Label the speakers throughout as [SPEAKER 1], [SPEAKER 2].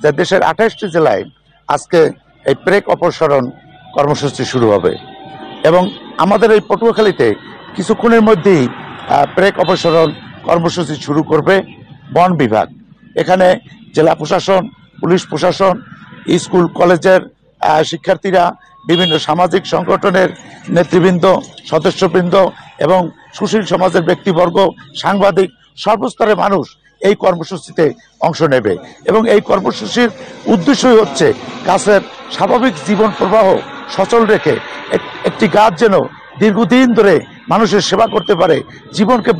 [SPEAKER 1] যে দেশের 28টি জেলায় আজকে এই প্রেক অপসারণ কর্মসূচি শুরু হবে এবং আমাদের এই পটুয়াখালীতে কিছুক্ষণের মধ্যেই প্রেক অপসারণ কর্মসূচি শুরু করবে বন বিভাগ। এখানে জেলা প্রশাসন, পুলিশ প্রশাসন, স্কুল কলেজের শিক্ষার্থীরা, বিভিন্ন সামাজিক সংগঠনের নেতৃবৃন্দ, সদস্যবৃন্দ এবং সুশীল সমাজের ব্যক্তিবর্গ, সাংবাদিক, সর্বস্তরের মানুষ এই কর্মসূচিতে অংশ নেবে এবং এই কর্মসূচির উদ্দেশ্যই হচ্ছে গাছের স্বাভাবিক জীবন প্রবাহ সচল রেখে একটি গাছ যেন দীর্ঘদিন ধরে মানুষের সেবা করতে পারে, জীবনকে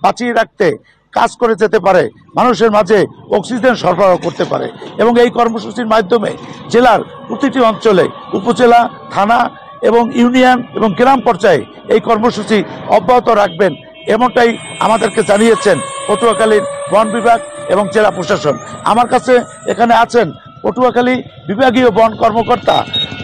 [SPEAKER 1] বাঁচিয়ে রাখতে কাজ করে যেতে পারে, মানুষের মাঝে অক্সিজেন সরবরাহ করতে পারে এবং এই কর্মসূচির মাধ্যমে জেলার প্রতিটি অঞ্চলে, উপজেলা, থানা এবং ইউনিয়ন এবং গ্রাম পর্যায়ে এই কর্মসূচি অব্যাহত রাখবেন এমনটাই আমাদেরকে জানিয়েছেন পটুয়াখালীর বন বিভাগ এবং জেলা প্রশাসন। আমার কাছে এখানে আছেন পটুয়াখালী বিভাগীয় বন কর্মকর্তা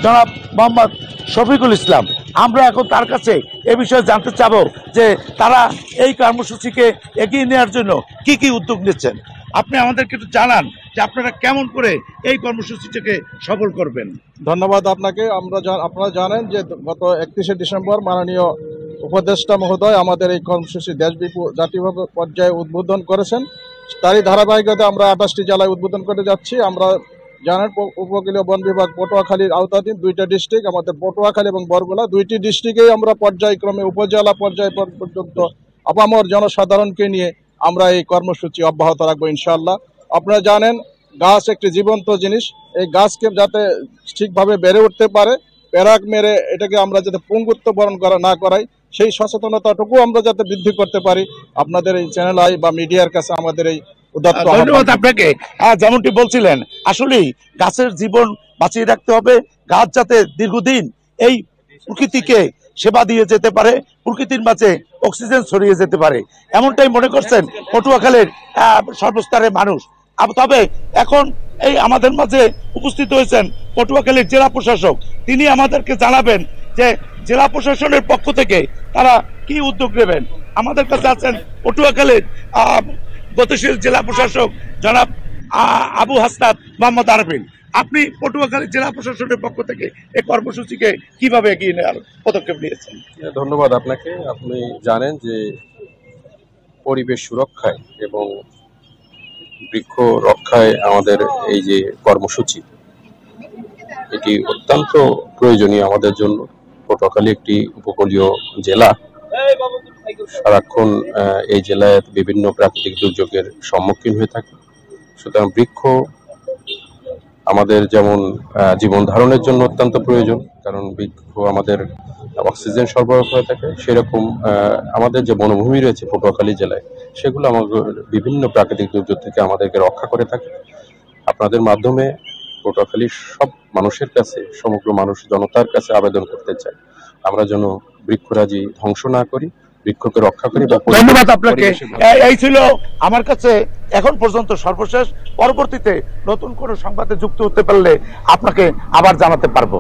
[SPEAKER 1] জনাব মোহাম্মদ শফিকুল ইসলাম। আমরা এখন তার কাছে এ বিষয়ে জানতে চাবো যে তারা এই কর্মসূচিকে এগিয়ে নেওয়ার জন্য কি কি উদ্যোগ নিচ্ছেন। আপনি আমাদেরকে একটু জানান যে আপনারা কেমন করে এই কর্মসূচিটাকে সফল করবেন।
[SPEAKER 2] ধন্যবাদ আপনাকে। আপনারা জানেন যে গত 31শে ডিসেম্বর মাননীয় উপদেষ্টা মহোদয় আমাদের এই কর্মসূচি জাতীয়ভাবে পর্যায়ে উদ্বোধন করেছেন। তারই ধারাবাহিকতা আমরা 28টি জেলায় উদ্বোধন করে যাচ্ছি। আমরা জানেন উপকূলীয় বন বিভাগ পটুয়াখালীর আওতাধীন 2টা ডিস্ট্রিক্ট, আমাদের পটুয়াখালী এবং বরগুনা, 2টি ডিস্ট্রিক্টেই আমরা পর্যায়ক্রমে উপজেলা পর্যায় পর্যন্ত আপামর জনসাধারণকে নিয়ে আমরা এই কর্মসূচি অব্যাহত রাখবো ইনশাআল্লাহ। আপনারা জানেন গাছ একটি জীবন্ত জিনিস, এই গাছকে যাতে ঠিকভাবে বেড়ে উঠতে পারে, প্যারাক মেরে এটাকে আমরা যাতে পঙ্গুত্ব বরণ না করাই, সেই সচেতনতাটুকু আমরা যাতে বৃদ্ধি করতে পারি, আপনাদের এই চ্যানেল আই বা মিডিয়ার কাছে আমাদের এই
[SPEAKER 1] ধন্যবাদ আপনাকে। যেমনটি বলছিলেন, আসলেই গাছের জীবন বাঁচিয়ে রাখতে হবে, গাছ যাতে দীর্ঘদিন এই প্রকৃতিকে সেবা দিয়ে যেতে পারে, প্রকৃতির মাঝে অক্সিজেন ছড়িয়ে যেতে পারে, এমনটাই মনে করছেন পটুয়াখালীর সর্বস্তরের মানুষ। তবে এখন এই আমাদের মাঝে উপস্থিত হয়েছেন পটুয়াখালীর জেলা প্রশাসক। তিনি আমাদেরকে জানাবেন যে জেলা প্রশাসনের পক্ষ থেকে তারা কি উদ্যোগ নেবেন। আমাদের কাছে আছেন পটুয়াখালীর গতিশীল জেলা প্রশাসক জনাব আবু হাসনাত মোহাম্মদ আরফিন। আপনি পটুয়াখালী জেলা প্রশাসনের পক্ষ থেকে এই কর্মসূচিকে কিভাবে এগিয়ে নেওয়ার পদক্ষেপ নিয়েছেন?
[SPEAKER 3] ধন্যবাদ আপনাকে। আপনি জানেন যে পরিবেশ সুরক্ষায় এবং বৃক্ষ রক্ষায় আমাদের এই যে কর্মসূচি, এটি অত্যন্ত প্রয়োজনীয় আমাদের জন্য। পটুয়াখালী একটি উপকূলীয় জেলা, সারাক্ষণ এই জেলায় বিভিন্ন প্রাকৃতিক দুর্যোগের সম্মুখীন হয়ে থাকে। সুতরাং বৃক্ষ আমাদের যেমন জীবন ধারণের জন্য অত্যন্ত প্রয়োজন, কারণ বৃক্ষ আমাদের অক্সিজেন সরবরাহ করে থাকে, সেরকম আমাদের যে বনভূমি রয়েছে পটুয়াখালী জেলায়, সেগুলো আমাদের বিভিন্ন প্রাকৃতিক দুর্যোগ থেকে আমাদেরকে রক্ষা করে থাকে। আপনাদের মাধ্যমে পটুয়াখালীর সব মানুষের কাছে, সমগ্র মানুষ জনতার কাছে আবেদন করতে চাই, আমরা যেন বৃক্ষরাজি ধ্বংস না করি, বৃক্ষকে রক্ষা করি।
[SPEAKER 1] ধন্যবাদ আপনাকে। এই ছিল আমার কাছে এখন পর্যন্ত সর্বশেষ। পরবর্তীতে নতুন কোনো সংবাদে যুক্ত হতে পারলে আপনাকে আবার জানাতে পারবো।